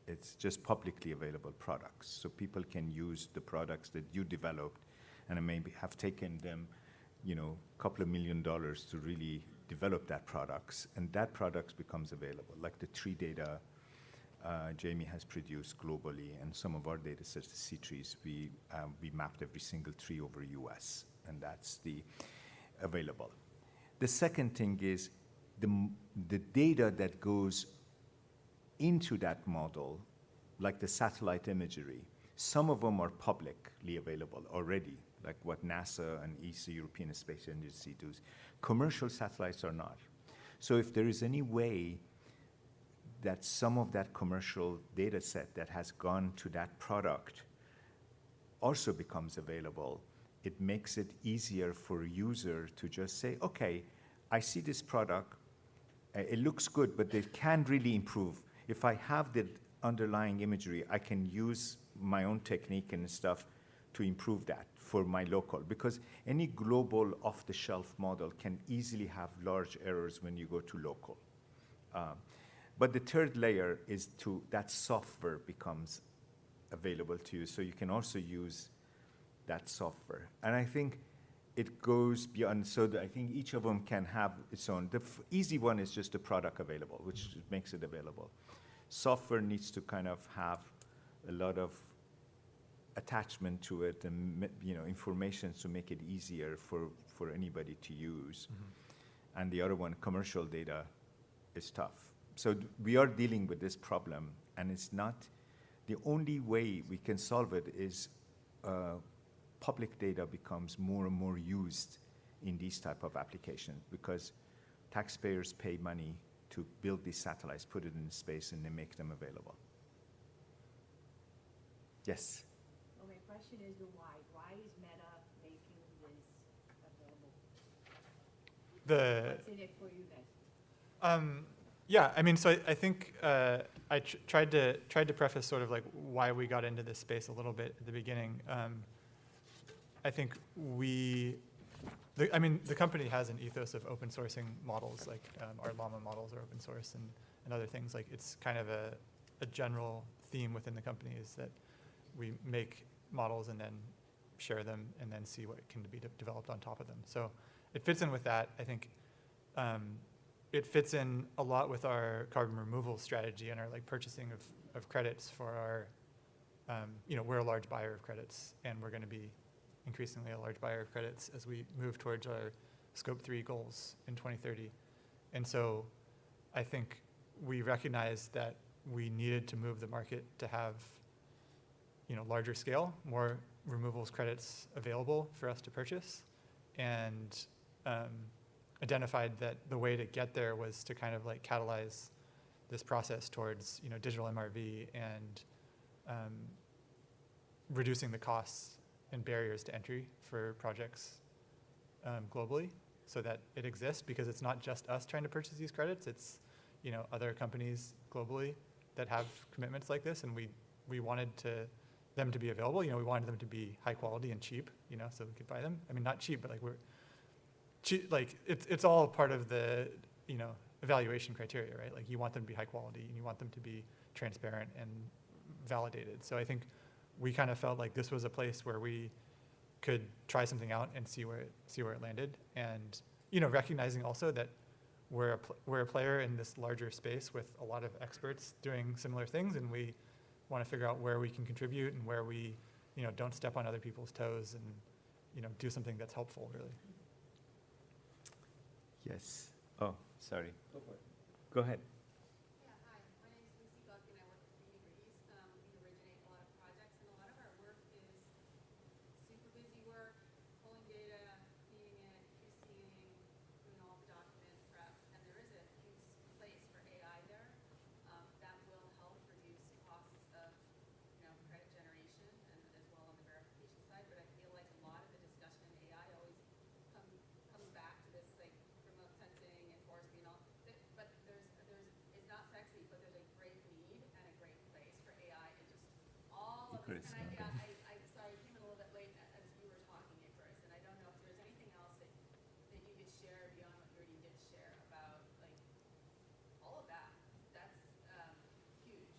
It's just publicly available products. So people can use the products that you developed and maybe have taken them, a couple of $1 million to really develop that products, and that product becomes available. Like the tree data Jamie has produced globally, and some of our data sets, the CTrees, we mapped every single tree over US, and that's the available. The second thing is the data that goes into that model, like the satellite imagery. Some of them are publicly available already, like what NASA and ESA, European Space Agency, does. Commercial satellites are not. So if there is any way that some of that commercial data set that has gone to that product also becomes available, it makes it easier for a user to just say, okay, I see this product, it looks good, but it can really improve. If I have the underlying imagery, I can use my own technique and stuff to improve that for my local, because any global off-the-shelf model can easily have large errors when you go to local. But the third layer is that software becomes available to you, so you can also use that software. And I think it goes beyond, so that I think each of them can have its own. The easy one is just the product available, which makes it available. Software needs to kind of have a lot of attachment to it and information to make it easier for anybody to use. And the other one, commercial data, is tough. So we are dealing with this problem, and it's not, the only way we can solve it is public data becomes more and more used in these type of applications, because taxpayers pay money to build these satellites, put it in space, and they make them available. Yes? Well, my question is the why. Why is Meta making this available? What's in it for you guys? Yeah, I mean, so I think I tried to preface sort of like why we got into this space a little bit at the beginning. I think the company has an ethos of open sourcing models, like our llama models are open source and other things. Like it's kind of a general theme within the company is that we make models and then share them and then see what can be developed on top of them. So it fits in with that. I think it fits in a lot with our carbon removal strategy and our like purchasing of credits for our, we're a large buyer of credits, and we're going to be increasingly a large buyer of credits as we move towards our Scope 3 goals in 2030. And so I think we recognized that we needed to move the market to have larger scale, more removals credits available for us to purchase, and identified that the way to get there was to kind of like catalyze this process towards digital MRV and reducing the costs and barriers to entry for projects globally, so that it exists, because it's not just us trying to purchase these credits, it's other companies globally that have commitments like this, and we wanted them to be available. We wanted them to be high quality and cheap, so we could buy them. I mean, not cheap, but like it's all part of the evaluation criteria, right? Like you want them to be high quality and you want them to be transparent and validated. So I think we kind of felt like this was a place where we could try something out and see where it landed, and recognizing also that we're a player in this larger space with a lot of experts doing similar things, and we want to figure out where we can contribute and where we don't step on other people's toes, and do something that's helpful, really. Yes. Oh, sorry. Go for it. Go ahead. Yeah, hi. My name is Lucy Buck, and I work at CTrees. We originate a lot of projects, and a lot of our work is super busy work, pulling data, feeding it, QCing, doing all the document prep, and there is a huge place for AI there that will help reduce costs of credit generation and as well on the verification side. But I feel like a lot of the discussion in AI always comes back to this like remote sensing and forestry and all. But it's not sexy, but there's a great need and a great place for AI and just all of this. And I sorry, I came in a little bit late as you were talking, Ikarus, and I don't know if there's anything else that you could share beyond what you already did share about like all of that. That's huge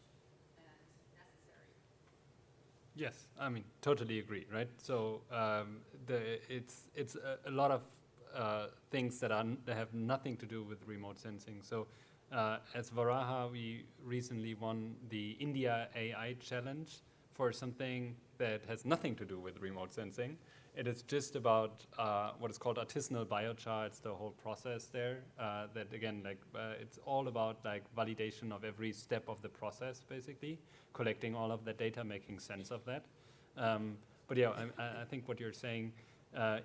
and necessary. Yes, I mean, totally agree, right? So it's a lot of things that have nothing to do with remote sensing. So as Varaha, we recently won the India AI Challenge for something that has nothing to do with remote sensing. It is just about what is called artisanal biochar. It's the whole process there. That again, it's all about like validation of every step of the process, basically, collecting all of the data, making sense of that. But yeah, I think what you're saying,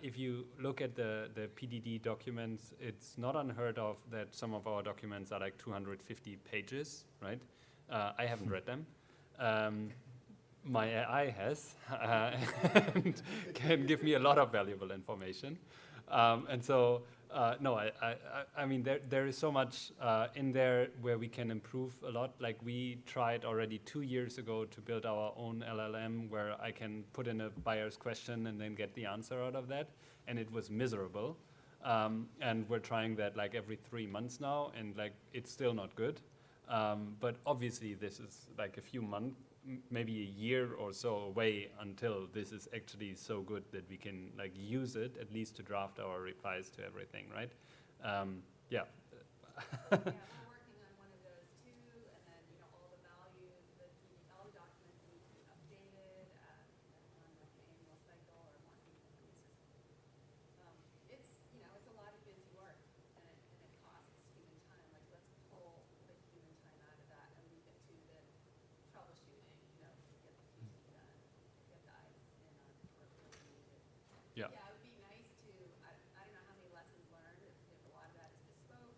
if you look at the PDD documents, it's not unheard of that some of our documents are like 250 pages, right? I haven't read them. My AI has, and can give me a lot of valuable information. And so, no, I mean, there is so much in there where we can improve a lot. Like we tried already 2 years ago to build our own LLM where I can put in a buyer's question and then get the answer out of that. And it was miserable. And we're trying that like every 3 months now, and like it's still not good. But obviously, this is like a few months, maybe a year or so away until this is actually so good that we can like use it at least to draft our replies to everything, right? Yeah. Yeah, we're working on one of those too, and then, you know, all the values, all the documents need to be updated, on like an annual cycle or more frequent basis. It's, you know, it's a lot of busy work, and it costs human time. Like, let's pull the human time out of that and leave it to the troubleshooting, you know, get the QC done, get the eyes in on work really needed. Yeah. Yeah, it would be nice to, I don't know how many lessons learned, if a lot of that is bespoke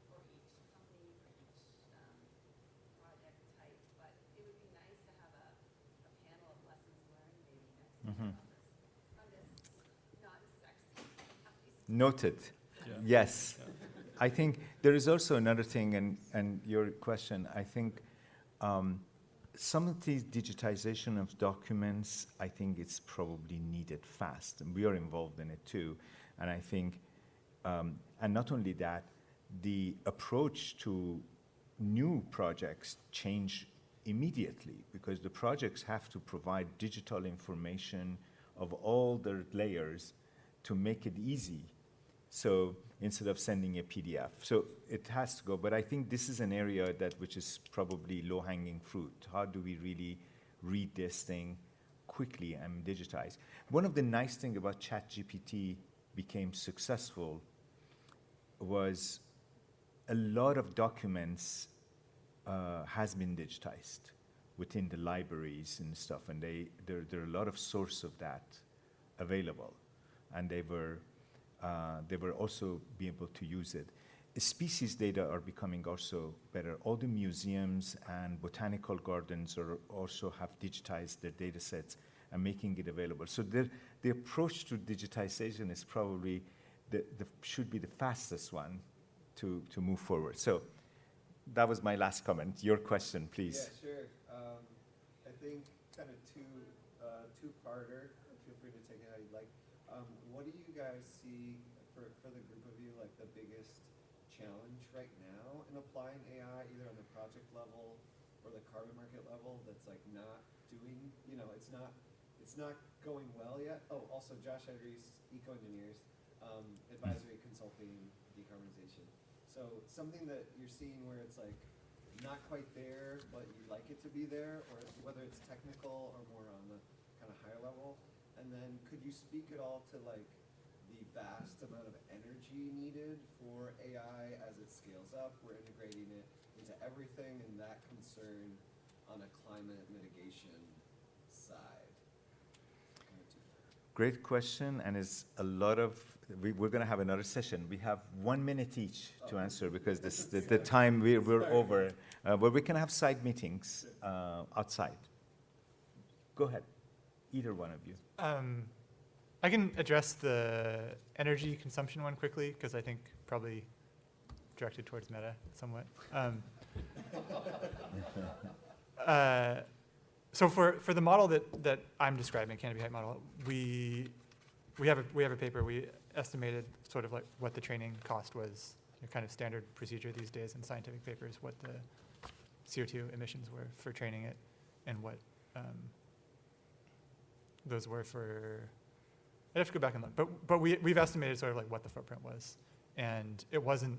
for each company, for each project type, but it would be nice to have a panel of lessons learned maybe next year on this non-sexy topic. Noted. Yeah. Yes. Yeah. I think there is also another thing, and your question, I think some of the digitization of documents, I think it's probably needed fast, and we are involved in it too. And I think, and not only that, the approach to new projects change immediately because the projects have to provide digital information of all their layers to make it easy. So instead of sending a PDF. So it has to go, but I think this is an area which is probably low-hanging fruit. How do we really read this thing quickly and digitize? One of the nice things about ChatGPT became successful was a lot of documents has been digitized within the libraries and stuff, and there are a lot of source of that available, and they were also be able to use it. Species data are becoming also better. All the museums and botanical gardens also have digitized their data sets and making it available. So the approach to digitization is probably should be the fastest one to move forward. So that was my last comment. Your question, please. Yeah, sure. I think kind of two-parter. Feel free to take it how you'd like. What do you guys see for the group of you, like the biggest challenge right now in applying AI, either on the project level or the carbon market level, that's like not doing, you know, it's not going well yet? Oh, also Josh Edries, Eco-Engineers, advisory consulting, decarbonization. So something that you're seeing where it's like not quite there, but you'd like it to be there, or whether it's technical or more on the kind of higher level. And then could you speak at all to like the vast amount of energy needed for AI as it scales up? We're integrating it into everything, and that concern on a climate mitigation side. Great question, and is a lot of, we're going to have another session. We have 1 minute each to answer because the time we're over, but we can have side meetings outside. Go ahead, either one of you. I can address the energy consumption one quickly because I think probably directed towards Meta somewhat. So for the model that I'm describing, canopy height model, we have a paper. We estimated sort of like what the training cost was, kind of standard procedure these days in scientific papers, what the CO2 emissions were for training it, and what those were for. I'd have to go back and look, but we've estimated sort of like what the footprint was, and it wasn't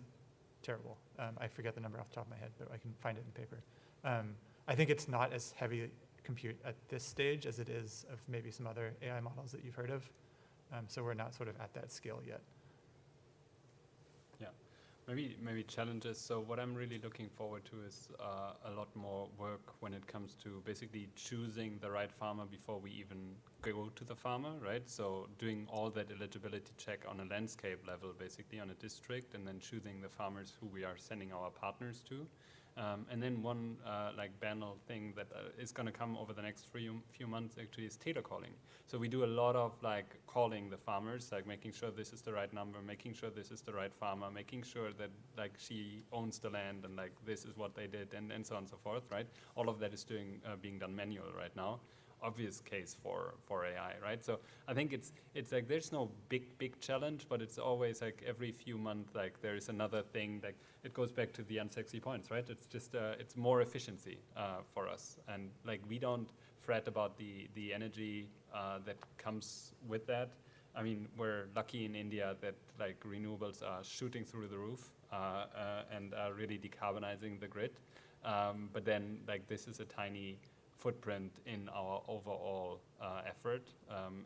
terrible. I forget the number off the top of my head, but I can find it in the paper. I think it's not as heavy compute at this stage as it is of maybe some other AI models that you've heard of. So we're not sort of at that scale yet. Yeah, maybe challenges. So what I'm really looking forward to is a lot more work when it comes to basically choosing the right farmer before we even go to the farmer, right? So doing all that eligibility check on a landscape level, basically on a district, and then choosing the farmers who we are sending our partners to. And then one like banal thing that is going to come over the next few months actually is tailor calling. So we do a lot of like calling the farmers, like making sure this is the right number, making sure this is the right farmer, making sure that like she owns the land and like this is what they did, and so on and so forth, right? All of that is being done manual right now. obvious case for AI, right? So I think it's like there's no big challenge, but it's always like every few months, like there is another thing. Like it goes back to the unsexy points, right? It's just it's more efficiency for us, and like we don't fret about the energy that comes with that. I mean, we're lucky in India that like renewables are shooting through the roof and are really decarbonizing the grid. But then like this is a tiny footprint in our overall effort,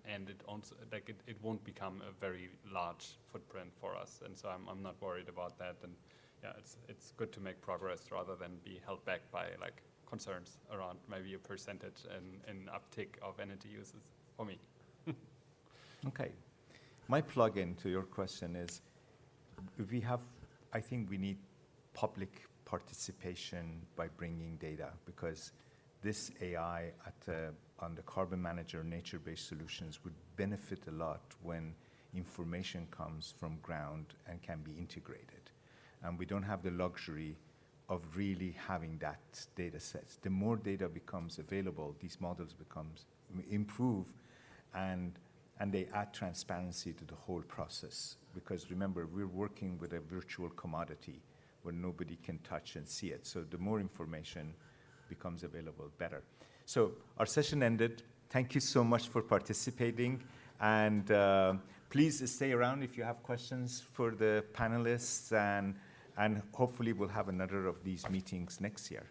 and it also like it won't become a very large footprint for us. And so I'm not worried about that. And yeah, it's good to make progress rather than be held back by like concerns around maybe a percentage in uptick of energy uses for me. Okay. My plug-in to your question is I think we need public participation by bringing data, because this AI on the Carbon Manager nature-based solutions would benefit a lot when information comes from ground and can be integrated. And we don't have the luxury of really having that data sets. The more data becomes available, these models improve, and they add transparency to the whole process. Because remember, we're working with a virtual commodity where nobody can touch and see it. So the more information becomes available, better. So our session ended. Thank you so much for participating. And please stay around if you have questions for the panelists. And hopefully we'll have another of these meetings next year.